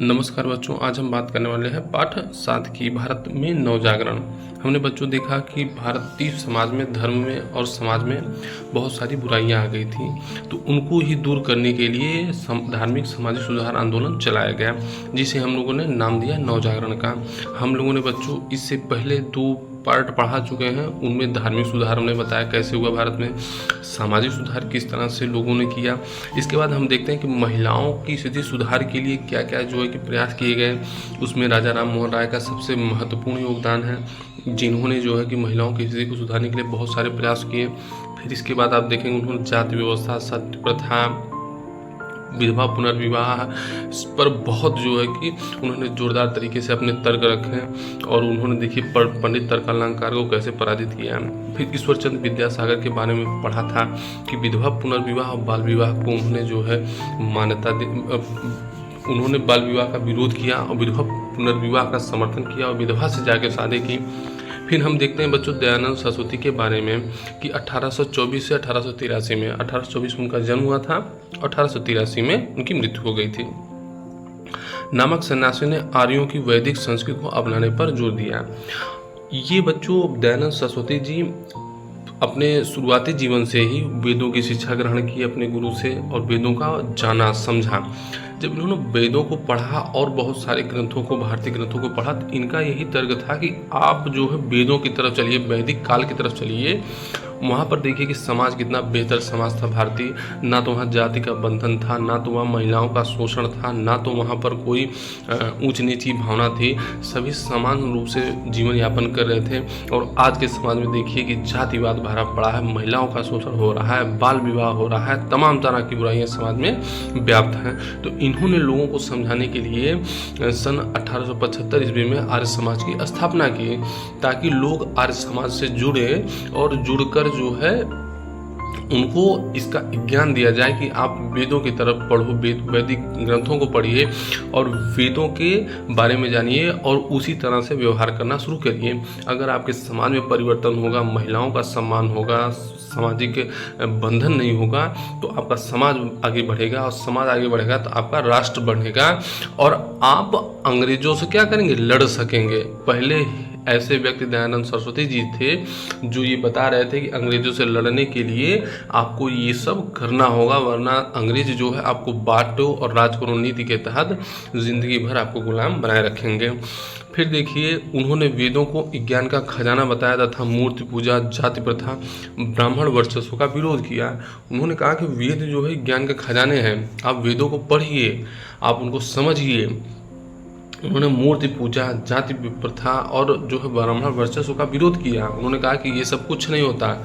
नमस्कार बच्चों, आज हम बात करने वाले हैं पाठ 7 की भारत में नवजागरण। हमने बच्चों देखा कि भारतीय समाज में धर्म में और समाज में बहुत सारी बुराइयां आ गई थी, तो उनको ही दूर करने के लिए धार्मिक सामाजिक सुधार आंदोलन चलाया गया, जिसे हम लोगों ने नाम दिया नवजागरण का। हम लोगों ने बच्चों इससे पहले 2 पार्ट पढ़ा चुके हैं, उनमें धार्मिक सुधार हमने बताया कैसे हुआ भारत में, सामाजिक सुधार किस तरह से लोगों ने किया। इसके बाद हम देखते हैं कि महिलाओं की स्थिति सुधार के लिए क्या क्या जो है कि प्रयास किए गए। उसमें राजा राम मोहन राय का सबसे महत्वपूर्ण योगदान है, जिन्होंने जो है कि महिलाओं की स्थिति को सुधारने के लिए बहुत सारे प्रयास किए। फिर इसके बाद आप देखेंगे उन्होंने जाति व्यवस्था, सत्य प्रथा, विधवा पुनर्विवाह पर बहुत जो है कि उन्होंने जोरदार तरीके से अपने तर्क रखे, और उन्होंने देखिए पंडित तर्कालंकार को कैसे पराजित किया। फिर ईश्वरचंद्र विद्यासागर के बारे में पढ़ा था कि विधवा पुनर्विवाह और बाल विवाह को उन्होंने जो है मान्यता दी, उन्होंने बाल विवाह का विरोध किया और विधवा पुनर्विवाह का समर्थन किया और विधवा से जाकर शादी की। फिर हम देखते हैं बच्चों दयानंद सरस्वती के बारे में कि 1824 से 1883 में, 1824 में उनका जन्म हुआ था, 1883 में उनकी मृत्यु हो गई थी। नामक सन्यासी ने आर्यों की वैदिक संस्कृति को अपनाने पर जोर दिया। ये बच्चों दयानंद सरस्वती जी अपने शुरुआती जीवन से ही वेदों की शिक्षा ग्रहण की अपने गुरु से, और वेदों का जाना समझा। जब इन्होंने वेदों को पढ़ा और बहुत सारे ग्रंथों को, भारतीय ग्रंथों को पढ़ा, तो इनका यही तर्क था कि आप जो है वेदों की तरफ चलिए, वैदिक काल की तरफ चलिए। वहाँ पर देखिए कि समाज कितना बेहतर समाज था भारतीय, ना तो वहाँ जाति का बंधन था, ना तो वहाँ महिलाओं का शोषण था, ना तो वहाँ पर कोई ऊंच नीच की भावना थी। सभी समान रूप से जीवन यापन कर रहे थे। और आज के समाज में देखिए कि जातिवाद भरा पड़ा है, महिलाओं का शोषण हो रहा है, बाल विवाह हो रहा है, तमाम तरह की बुराइयां समाज में व्याप्त हैं। तो इन्होंने लोगों को समझाने के लिए सन 1875 ईस्वी में आर्य समाज की स्थापना की, ताकि लोग आर्य समाज से जुड़े और जुड़कर जो है उनको इसका ज्ञान दिया जाए कि आप वेदों की तरफ पढ़ो, वैदिक ग्रंथों को पढ़िए और वेदों के बारे में जानिए और उसी तरह से व्यवहार करना शुरू करिए। अगर आपके समाज में परिवर्तन होगा, महिलाओं का सम्मान होगा, सामाजिक बंधन नहीं होगा, तो आपका समाज आगे बढ़ेगा, और समाज आगे बढ़ेगा तो आपका राष्ट्र बढ़ेगा, और आप अंग्रेजों से क्या करेंगे, लड़ सकेंगे। पहले ऐसे व्यक्ति दयानंद सरस्वती जी थे जो ये बता रहे थे कि अंग्रेजों से लड़ने के लिए आपको ये सब करना होगा, वरना अंग्रेज जो है आपको बांटो और राज करो नीति के तहत जिंदगी भर आपको गुलाम बनाए रखेंगे। फिर देखिए उन्होंने वेदों को ज्ञान का खजाना बताया तथा मूर्ति पूजा, जाति प्रथा, ब्राह्मण वर्चस्व का विरोध किया। उन्होंने कहा कि वेद जो है ज्ञान के खजाने हैं, आप वेदों को पढ़िए, आप उनको समझिए। उन्होंने मूर्ति पूजा, जाति प्रथा और जो है ब्राह्मण वर्चस्व का विरोध किया। उन्होंने कहा कि ये सब कुछ नहीं होता,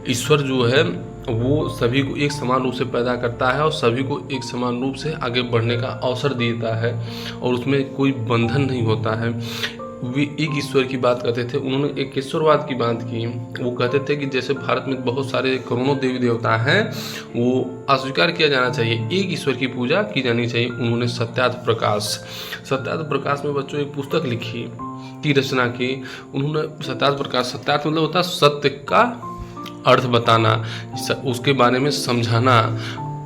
ईश्वर जो है वो सभी को एक समान रूप से पैदा करता है और सभी को एक समान रूप से आगे बढ़ने का अवसर देता है, और उसमें कोई बंधन नहीं होता है। वे एक ईश्वर की बात करते थे, उन्होंने एक ईश्वरवाद की बात की। वो कहते थे कि जैसे भारत में बहुत सारे करोड़ों देवी देवता हैं, वो अस्वीकार किया जाना चाहिए, एक ईश्वर की पूजा की जानी चाहिए। उन्होंने सत्यार्थ प्रकाश में बच्चों एक पुस्तक लिखी, की रचना की। उन्होंने सत्यार्थ मतलब होता है सत्य का अर्थ बताना, उसके बारे में समझाना।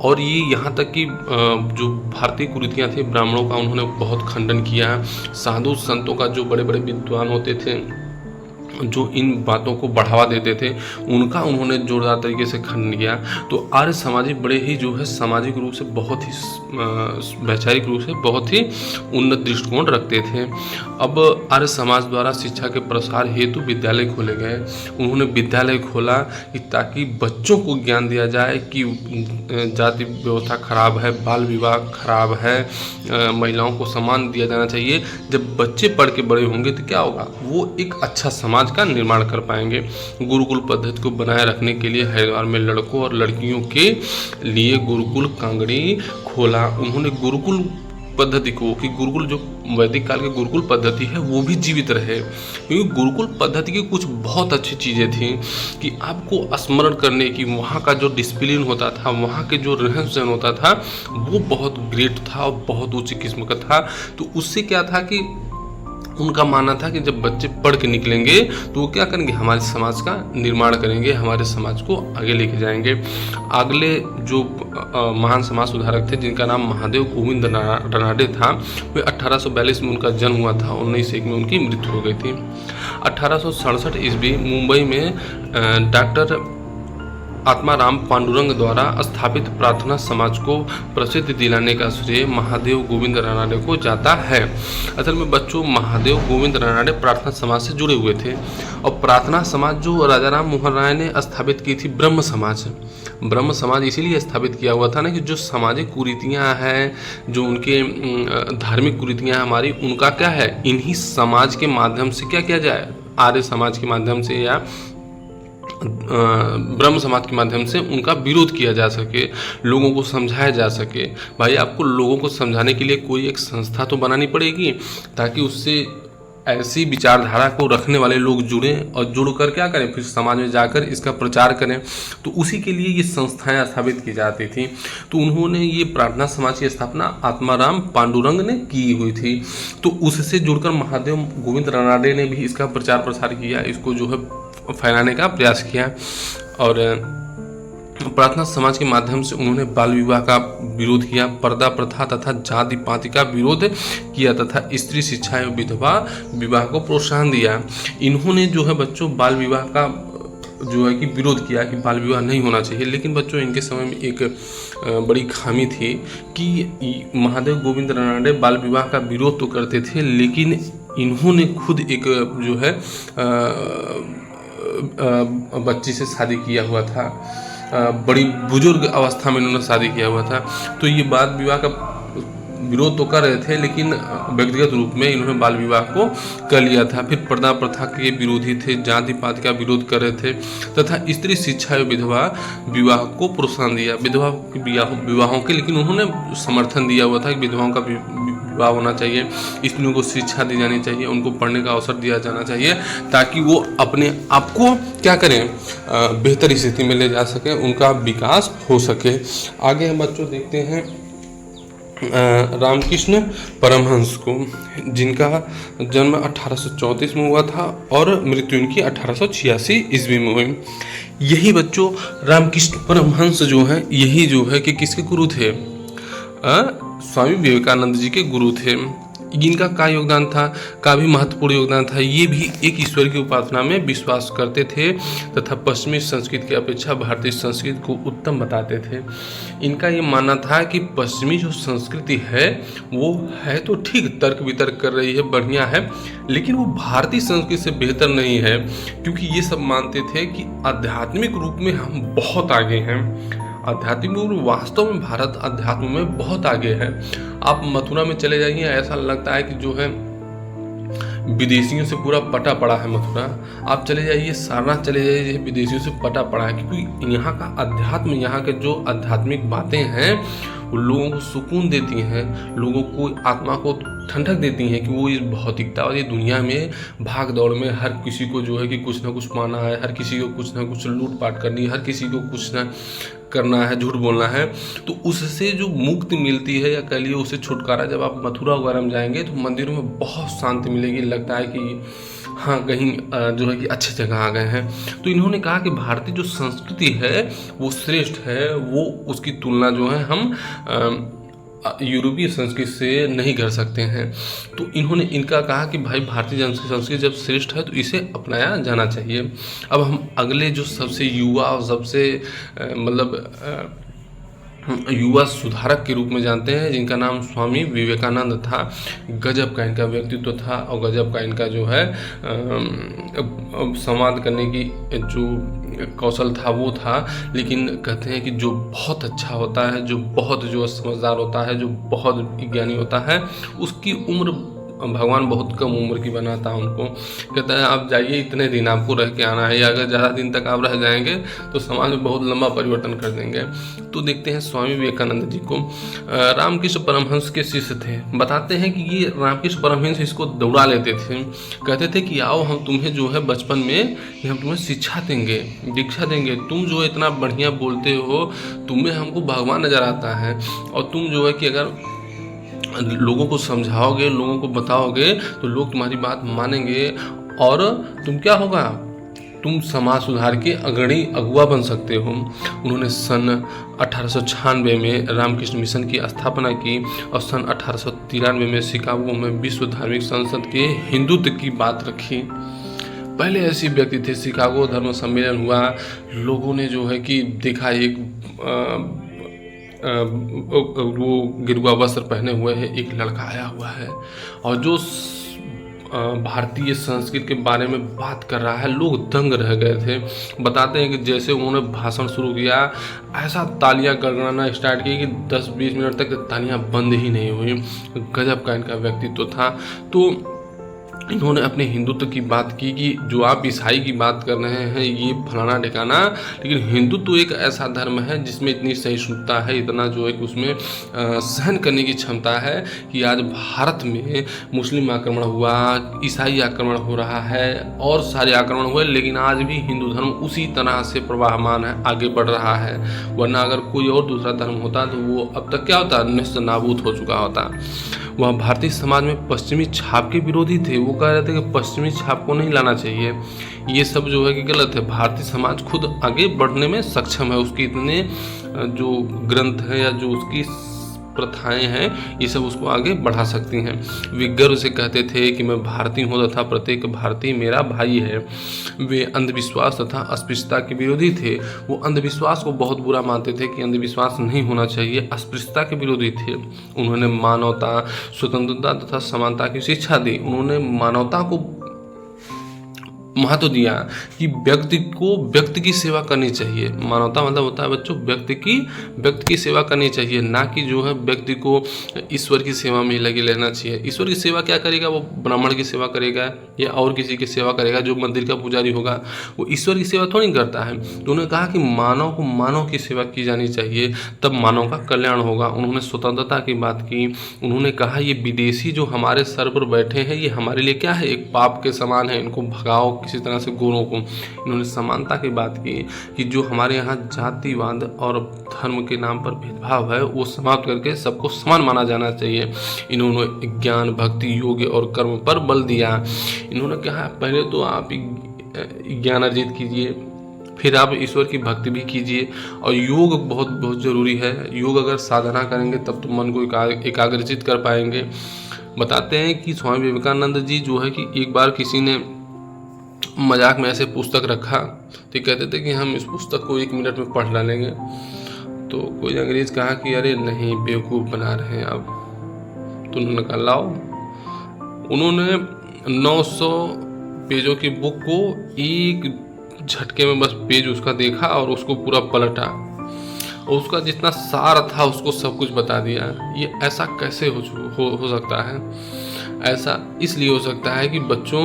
और ये यहाँ तक कि जो भारतीय कुरीतियाँ थी ब्राह्मणों का, उन्होंने बहुत खंडन किया। साधु संतों का, जो बड़े बड़े विद्वान होते थे जो इन बातों को बढ़ावा देते थे, उनका उन्होंने जोरदार तरीके से खंडन किया। तो आर्य समाजी बड़े ही जो है सामाजिक रूप से बहुत ही वैचारिक रूप से बहुत ही उन्नत दृष्टिकोण रखते थे। अब आर्य समाज द्वारा शिक्षा के प्रसार हेतु विद्यालय खोले गए। उन्होंने विद्यालय खोला कि ताकि बच्चों को ज्ञान दिया जाए कि जाति व्यवस्था खराब है, बाल विवाह खराब है, महिलाओं को सम्मान दिया जाना चाहिए। जब बच्चे पढ़ के बड़े होंगे तो क्या होगा, वो एक अच्छा समाज का निर्माण कर पाएंगे। गुरुकुल पद्धति को बनाए रखने के लिए हरिद्वार में लड़कों और लड़कियों के लिए गुरुकुल कांगड़ी खोला। उन्होंने गुरुकुल पद्धति को, कि गुरुकुल जो वैदिक काल की गुरुकुल पद्धति है वो भी जीवित रहे, क्योंकि गुरुकुल पद्धति की कुछ बहुत अच्छी चीज़ें थी कि आपको स्मरण करने की, वहाँ का जो डिसिप्लिन होता था, वहाँ के जो रहन सहन होता था वो बहुत ग्रेट था और बहुत ऊंची किस्म का था। तो उससे क्या था कि उनका मानना था कि जब बच्चे पढ़ के निकलेंगे तो वो क्या करेंगे, हमारे समाज का निर्माण करेंगे, हमारे समाज को आगे लेके जाएंगे। अगले जो महान समाज सुधारक थे जिनका नाम महादेव गोविंद रनाडे था, वे 1842 में उनका जन्म हुआ था, 1901 में उनकी मृत्यु हो गई थी। 1867 ईस्वी मुंबई में डॉक्टर आत्माराम पांडुरंग द्वारा स्थापित प्रार्थना समाज को प्रसिद्ध दिलाने का श्रेय महादेव गोविंद रनाडे को जाता है। असल में बच्चों, महादेव गोविंद रनाडे प्रार्थना समाज से जुड़े हुए थे और प्रार्थना समाज जो राजा राम मोहन राय ने स्थापित की थी, ब्रह्म समाज इसीलिए स्थापित किया हुआ था ना कि जो सामाजिक कुरीतियाँ हैं, जो उनके धार्मिक कुरीतियाँ हमारी, उनका क्या है, इन्हीं समाज के माध्यम से क्या किया जाए, आर्य समाज के माध्यम से या ब्रह्म समाज के माध्यम से उनका विरोध किया जा सके, लोगों को समझाया जा सके। भाई आपको लोगों को समझाने के लिए कोई एक संस्था तो बनानी पड़ेगी ताकि उससे ऐसी विचारधारा को रखने वाले लोग जुड़ें और जुड़कर क्या करें, फिर समाज में जाकर इसका प्रचार करें। तो उसी के लिए ये संस्थाएं स्थापित की जाती थी। तो उन्होंने ये प्रार्थना समाज की स्थापना आत्माराम पांडुरंग ने की हुई थी। तो उससे जुड़कर महादेव गोविंद रनाडे ने भी इसका प्रचार प्रसार किया, इसको जो है फैलाने का प्रयास किया। और प्रार्थना समाज के माध्यम से उन्होंने बाल विवाह का विरोध किया, पर्दा प्रथा तथा जाति पाति का विरोध किया तथा स्त्री शिक्षा एवं विधवा विवाह को प्रोत्साहन दिया। इन्होंने जो है बच्चों बाल विवाह का जो है कि विरोध किया कि बाल विवाह नहीं होना चाहिए। लेकिन बच्चों इनके समय में एक बड़ी खामी थी कि महादेव गोविंद रनाडे बाल विवाह का विरोध तो करते थे, लेकिन इन्होंने खुद एक जो है बच्ची से शादी किया हुआ था, बड़ी बुजुर्ग अवस्था में इन्होंने शादी किया हुआ था। तो ये बाल विवाह का विरोध तो कर रहे थे, लेकिन व्यक्तिगत रूप में इन्होंने बाल विवाह को कर लिया था। फिर पर्दा प्रथा के विरोधी थे, जाति पाति का विरोध कर रहे थे तथा स्त्री शिक्षा एवं विधवा विवाह को प्रोत्साहन दिया, विधवा विवाहों के, लेकिन उन्होंने समर्थन दिया हुआ था कि विधवाओं का विवाह होना चाहिए, स्त्रियों को शिक्षा दी जानी चाहिए, उनको पढ़ने का अवसर दिया जाना चाहिए ताकि वो अपने आप को क्या करें, बेहतर स्थिति में ले जा सके, उनका विकास हो सके। आगे हम बच्चों देखते हैं रामकृष्ण परमहंस को, जिनका जन्म 1834 में हुआ था और मृत्यु इनकी 1886 ईस्वी में हुई। यही बच्चों रामकृष्ण परमहंस जो है, यही जो है कि किसके गुरु थे, स्वामी विवेकानंद जी के गुरु थे। इनका क्या योगदान था, काफ़ी महत्वपूर्ण योगदान था। ये भी एक ईश्वर की उपासना में विश्वास करते थे तथा पश्चिमी संस्कृति की अपेक्षा भारतीय संस्कृति को उत्तम बताते थे। इनका ये मानना था कि पश्चिमी जो संस्कृति है वो है तो ठीक, तर्क वितर्क कर रही है, बढ़िया है, लेकिन वो भारतीय संस्कृति से बेहतर नहीं है, क्योंकि ये सब मानते थे कि आध्यात्मिक रूप में हम बहुत आगे हैं। आध्यात्मिक रूप वास्तव में भारत अध्यात्म में बहुत आगे है। आप मथुरा में चले जाइए, ऐसा लगता है कि जो है विदेशियों से पूरा पटा पड़ा है मथुरा। आप चले जाइए सारनाथ चले जाइए, विदेशियों से पटा पड़ा है, क्योंकि यहाँ का अध्यात्म, यहाँ के जो आध्यात्मिक बातें हैं वो लोगों को सुकून देती हैं, लोगों को आत्मा को ठंडक देती हैं कि वो इस भौतिकता और ये दुनिया में भाग दौड़ में हर किसी को जो है कि कुछ ना कुछ पाना है, हर किसी को कुछ ना कुछ लूटपाट करनी है, हर किसी को कुछ ना करना है, झूठ बोलना है। तो उससे जो मुक्ति मिलती है या कह लिए उससे छुटकारा, जब आप मथुरा वगैरह में जाएंगे तो मंदिरों में बहुत शांति मिलेगी, लगता है कि हाँ कहीं जो है कि अच्छी जगह आ गए हैं। तो इन्होंने कहा कि भारतीय जो संस्कृति है वो श्रेष्ठ है, वो उसकी तुलना जो है हम यूरोपीय संस्कृति से नहीं कर सकते हैं। तो इन्होंने इनका कहा कि भाई भारतीय संस्कृति जब श्रेष्ठ है तो इसे अपनाया जाना चाहिए। अब हम अगले जो सबसे युवा और सबसे मतलब युवा सुधारक के रूप में जानते हैं, जिनका नाम स्वामी विवेकानंद था। गजब का इनका व्यक्तित्व था और गजब का इनका जो है संवाद करने की जो कौशल था वो था। लेकिन कहते हैं कि जो बहुत अच्छा होता है, जो बहुत जो समझदार होता है, जो बहुत ज्ञानी होता है, उसकी उम्र भगवान बहुत कम उम्र की बनाता है उनको। कहता है आप जाइए, इतने दिन आपको रह के आना है, या अगर ज़्यादा दिन तक आप रह जाएंगे तो समाज में बहुत लंबा परिवर्तन कर देंगे। तो देखते हैं स्वामी विवेकानंद जी को। रामकृष्ण परमहंस के शिष्य थे। बताते हैं कि ये रामकृष्ण परमहंस इसको दौड़ा लेते थे, कहते थे कि आओ हम तुम्हें जो है बचपन में हम तुम्हें शिक्षा देंगे, दीक्षा देंगे, तुम जो इतना बढ़िया बोलते हो, तुम्हें हमको भगवान नज़र आता है, और तुम जो है कि अगर लोगों को समझाओगे, लोगों को बताओगे तो लोग तुम्हारी बात मानेंगे और तुम क्या होगा, तुम समाज सुधार के अग्रणी अगुवा बन सकते हो। उन्होंने सन 1896 में रामकृष्ण मिशन की स्थापना की और सन 1893 में शिकागो में विश्व धार्मिक संसद के हिंदुत्व की बात रखी। पहले ऐसे व्यक्ति थे, शिकागो धर्म सम्मेलन हुआ, लोगों ने जो है कि देखा एक वो गिरुआ वस्त्र पहने हुए है, एक लड़का आया हुआ है और जो भारतीय संस्कृति के बारे में बात कर रहा है। लोग दंग रह गए थे। बताते हैं कि जैसे उन्होंने भाषण शुरू किया, ऐसा तालियां गड़गड़ाना स्टार्ट की कि 10-20 मिनट तक तालियां बंद ही नहीं हुई। गजब का इनका व्यक्तित्व था। तो इन्होंने अपने हिंदुत्व की बात की कि जो आप ईसाई की बात कर रहे हैं ये फलाना ठिकाना, लेकिन हिंदुत्व एक ऐसा धर्म है जिसमें इतनी सहिष्णुता है, इतना जो है कि उसमें सहन करने की क्षमता है कि आज भारत में मुस्लिम आक्रमण हुआ, ईसाई आक्रमण हो रहा है और सारे आक्रमण हुए, लेकिन आज भी हिंदू धर्म उसी तरह से प्रवाहमान है, आगे बढ़ रहा है। वरना अगर कोई और दूसरा धर्म होता तो वो अब तक क्या होता, निस्त नाबूद हो चुका होता। वह भारतीय समाज में पश्चिमी छाप के विरोधी थे। वो कह रहे थे कि पश्चिमी छाप को नहीं लाना चाहिए, ये सब जो है कि गलत है। भारतीय समाज खुद आगे बढ़ने में सक्षम है, उसके इतने जो ग्रंथ हैं या जो उसकी प्रथाएं हैं ये सब उसको आगे बढ़ा सकती हैं। वे गर्व से कहते थे कि मैं भारतीय हूँ तथा प्रत्येक भारतीय मेरा भाई है। वे अंधविश्वास तथा अस्पृश्यता के विरोधी थे। वो अंधविश्वास को बहुत बुरा मानते थे कि अंधविश्वास नहीं होना चाहिए। अस्पृश्यता के विरोधी थे। उन्होंने मानवता, स्वतंत्रता तथा समानता की शिक्षा दी। उन्होंने मानवता को महत्व दिया कि व्यक्ति को व्यक्ति की सेवा करनी चाहिए। मानवता मतलब होता है बच्चों व्यक्ति की सेवा करनी चाहिए, ना कि जो है व्यक्ति को ईश्वर की सेवा में लगे रहना चाहिए। ईश्वर की सेवा क्या करेगा, वो ब्राह्मण की सेवा करेगा या और किसी की सेवा करेगा, जो मंदिर का पुजारी होगा वो ईश्वर की सेवा थोड़ी करता है। तो उन्होंने कहा कि मानव को मानव की सेवा की जानी चाहिए, तब मानव का कल्याण होगा। उन्होंने स्वतंत्रता की बात की। उन्होंने कहा ये विदेशी जो हमारे सर पर बैठे हैं ये हमारे लिए क्या है, एक पाप के समान है, इनको भगाओ किसी तरह से गोरों को। इन्होंने समानता की बात की कि जो हमारे यहाँ जातिवाद और धर्म के नाम पर भेदभाव है वो समाप्त करके सबको समान माना जाना चाहिए। इन्होंने ज्ञान, भक्ति, योग और कर्म पर बल दिया। इन्होंने कहा पहले तो आप ज्ञान अर्जित कीजिए, फिर आप ईश्वर की भक्ति भी कीजिए, और योग बहुत बहुत ज़रूरी है। योग अगर साधना करेंगे तब तो मन को एकाग्रचित कर पाएंगे। बताते हैं कि स्वामी विवेकानंद जी जो है कि एक बार किसी ने मजाक में ऐसे पुस्तक रखा तो कहते थे कि हम इस पुस्तक को 1 मिनट में पढ़ डालेंगे। तो कोई अंग्रेज कहा कि अरे नहीं, बेवकूफ़ बना रहे हैं आप। तो उन्होंने कहा लाओ। उन्होंने 900 पेजों की बुक को एक झटके में बस पेज उसका देखा और उसको पूरा पलटा और उसका जितना सार था उसको सब कुछ बता दिया। ये ऐसा कैसे हो सकता है? ऐसा इसलिए हो सकता है कि बच्चों,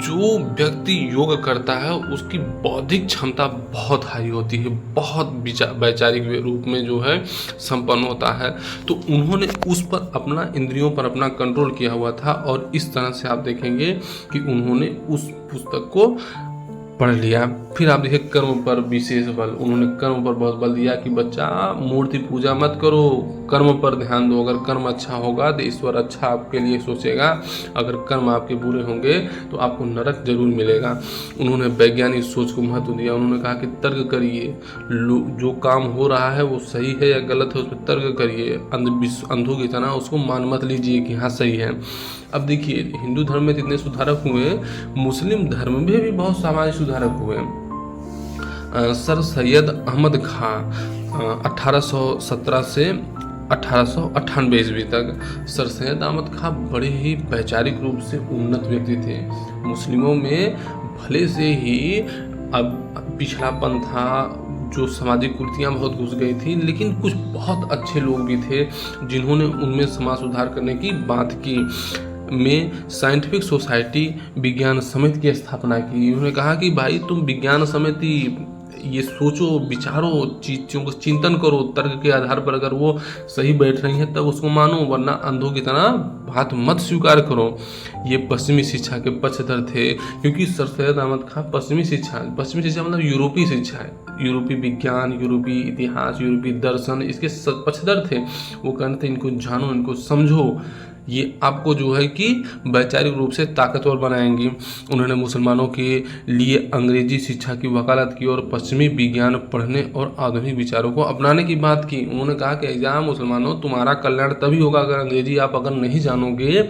जो व्यक्ति योग करता है उसकी बौद्धिक क्षमता बहुत हाई होती है, बहुत वैचारिक रूप में जो है संपन्न होता है। तो उन्होंने उस पर अपना, इंद्रियों पर अपना कंट्रोल किया हुआ था और इस तरह से आप देखेंगे कि उन्होंने उस पुस्तक को पढ़ लिया। फिर आप देखिए कर्म पर विशेष बल। उन्होंने कर्म पर बहुत बल दिया कि बच्चा मूर्ति पूजा मत करो, कर्म पर ध्यान दो। अगर कर्म अच्छा होगा तो ईश्वर अच्छा आपके लिए सोचेगा, अगर कर्म आपके बुरे होंगे तो आपको नरक जरूर मिलेगा। उन्होंने वैज्ञानिक सोच को महत्व दिया। उन्होंने कहा कि तर्क करिए, जो काम हो रहा है वो सही है या गलत है उस पर तर्क करिए। अंधों की तरह उसको मान मत लीजिए कि हाँ सही है। अब देखिए हिंदू धर्म में जितने सुधारक हुए, मुस्लिम धर्म में भी बहुत सामाजिक सुधारक हुए। सर सैयद अहमद खां 1817 से 1898 ईस्वी तक। सर सैयद अहमद खां बड़े ही वैचारिक रूप से उन्नत व्यक्ति थे। मुस्लिमों में भले से ही अब पिछड़ापन था, जो सामाजिक कुर्तियाँ बहुत घुस गई थी, लेकिन कुछ बहुत अच्छे लोग भी थे जिन्होंने उनमें समाज सुधार करने की बात की। में साइंटिफिक सोसाइटी विज्ञान समिति की स्थापना की। उन्होंने कहा कि भाई तुम विज्ञान समिति ये सोचो, विचारो, चीज़ों को चिंतन करो, तर्क के आधार पर अगर वो सही बैठ रही हैं तब उसको मानो, वरना अंधों की तरह बात मत स्वीकार करो। ये पश्चिमी शिक्षा के पक्षधर थे, क्योंकि सर सैयद अहमद खां पश्चिमी शिक्षा मतलब यूरोपीय शिक्षा है, यूरोपीय विज्ञान, यूरोपीय इतिहास, यूरोपीय दर्शन, इसके पक्षधर थे। वो कहते थे इनको जानो, इनको समझो, ये आपको जो है कि वैचारिक रूप से ताकतवर बनाएंगी। उन्होंने मुसलमानों के लिए अंग्रेजी शिक्षा की वकालत की और पश्चिमी विज्ञान पढ़ने और आधुनिक विचारों को अपनाने की बात की। उन्होंने कहा कि एग्जाम मुसलमानों, तुम्हारा कल्याण तभी होगा अगर अंग्रेजी आप अगर नहीं जानोगे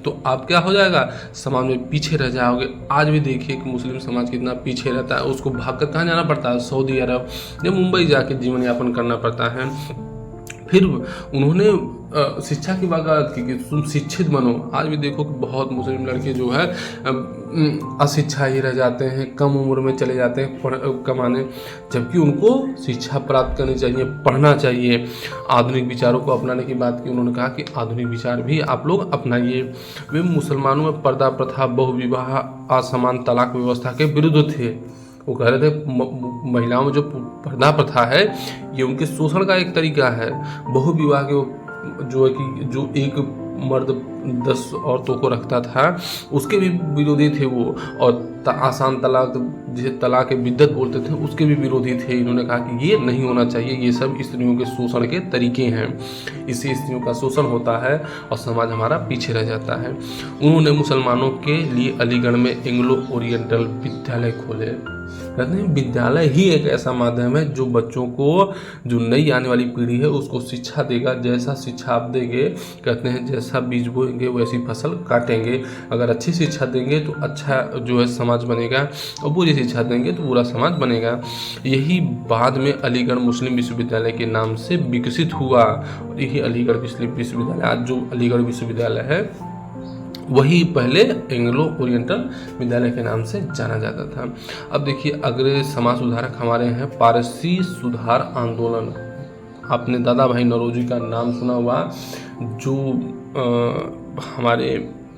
तो आप क्या हो जाएगा, समाज में पीछे रह जाओगे। आज भी देखिए कि मुस्लिम समाज कितना पीछे रहता है, उसको भागकर कहाँ जाना पड़ता है, सऊदी अरब या मुंबई जाके जीवन यापन करना पड़ता है। फिर उन्होंने शिक्षा की वकालत की कि तुम शिक्षित बनो। आज भी देखो कि बहुत मुस्लिम लड़के जो है अशिक्षा ही रह जाते हैं, कम उम्र में चले जाते हैं कमाने, जबकि उनको शिक्षा प्राप्त करनी चाहिए, पढ़ना चाहिए। आधुनिक विचारों को अपनाने की बात की। उन्होंने कहा कि आधुनिक विचार भी आप लोग अपनाइए। वे मुसलमानों में पर्दा प्रथा, बहुविवाह, असमान तलाक व्यवस्था के विरुद्ध थे। वो कह रहे थे महिलाओं में जो पर्दा प्रथा है ये उनके शोषण का एक तरीका है। बहुविवाह के जो है कि जो एक मर्द 10 औरतों को रखता था उसके भी विरोधी थे वो, और आसान तलाक, जिसे तलाक के बिद्दत बोलते थे, उसके भी विरोधी थे। इन्होंने कहा कि ये नहीं होना चाहिए, ये सब स्त्रियों के शोषण के तरीके हैं, इससे स्त्रियों का शोषण होता है और समाज हमारा पीछे रह जाता है। उन्होंने मुसलमानों के लिए अलीगढ़ में एंग्लो ओरिएंटल विद्यालय खोले। कहते हैं विद्यालय ही एक ऐसा माध्यम है जो बच्चों को, जो नई आने वाली पीढ़ी है उसको शिक्षा देगा। जैसा शिक्षा आप देंगे, कहते हैं जैसा बीज बोएंगे वैसी फसल काटेंगे। अगर अच्छी शिक्षा देंगे तो अच्छा जो है समाज बनेगा, और बुरी शिक्षा देंगे तो बुरा समाज बनेगा। यही बाद में अलीगढ़ मुस्लिम विश्वविद्यालय के नाम से विकसित हुआ, और यही अलीगढ़ मुस्लिम विश्वविद्यालय, आज जो अलीगढ़ विश्वविद्यालय है वही पहले एंग्लो ओरिएंटल विद्यालय के नाम से जाना जाता था। अब देखिए अगले समाज सुधारक हमारे हैं पारसी सुधार आंदोलन। आपने दादा भाई नौरोजी का नाम सुना हुआ, जो हमारे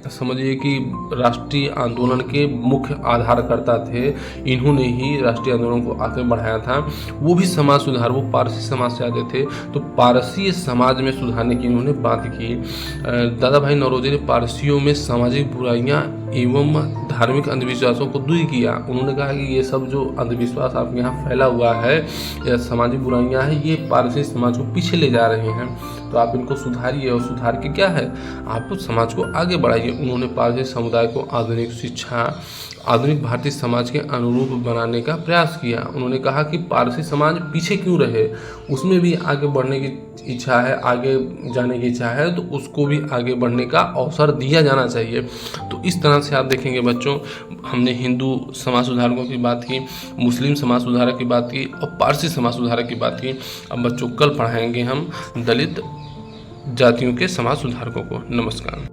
समझिए कि राष्ट्रीय आंदोलन के मुख्य आधारकर्ता थे। इन्होंने ही राष्ट्रीय आंदोलन को आगे बढ़ाया था। वो भी समाज सुधार, वो पारसी समाज से आते थे, तो पारसी समाज में सुधारने की इन्होंने बात की। दादा भाई नौरोजी ने पारसियों में सामाजिक बुराइयां एवं धार्मिक अंधविश्वासों को दूर किया। उन्होंने कहा कि ये सब जो अंधविश्वास आपके यहाँ फैला हुआ है या सामाजिक बुराइयां हैं, ये पारसी समाज को पीछे ले जा रहे हैं, तो आप इनको सुधारिए। और सुधार के क्या है, आप समाज को आगे बढ़ाइए। उन्होंने पारसी समुदाय को आधुनिक शिक्षा, आधुनिक भारतीय समाज के अनुरूप बनाने का प्रयास किया। उन्होंने कहा कि पारसी समाज पीछे क्यों रहे, उसमें भी आगे बढ़ने की इच्छा है, आगे जाने की इच्छा है, तो उसको भी आगे बढ़ने का अवसर दिया जाना चाहिए। तो इस तरह से आप देखेंगे बच्चों, हमने हिंदू समाज सुधारकों की बात की, मुस्लिम समाज सुधारक की बात की और पारसी समाज सुधारक की बात की। अब बच्चों कल पढ़ाएंगे हम दलित जातियों के समाज सुधारकों को। नमस्कार।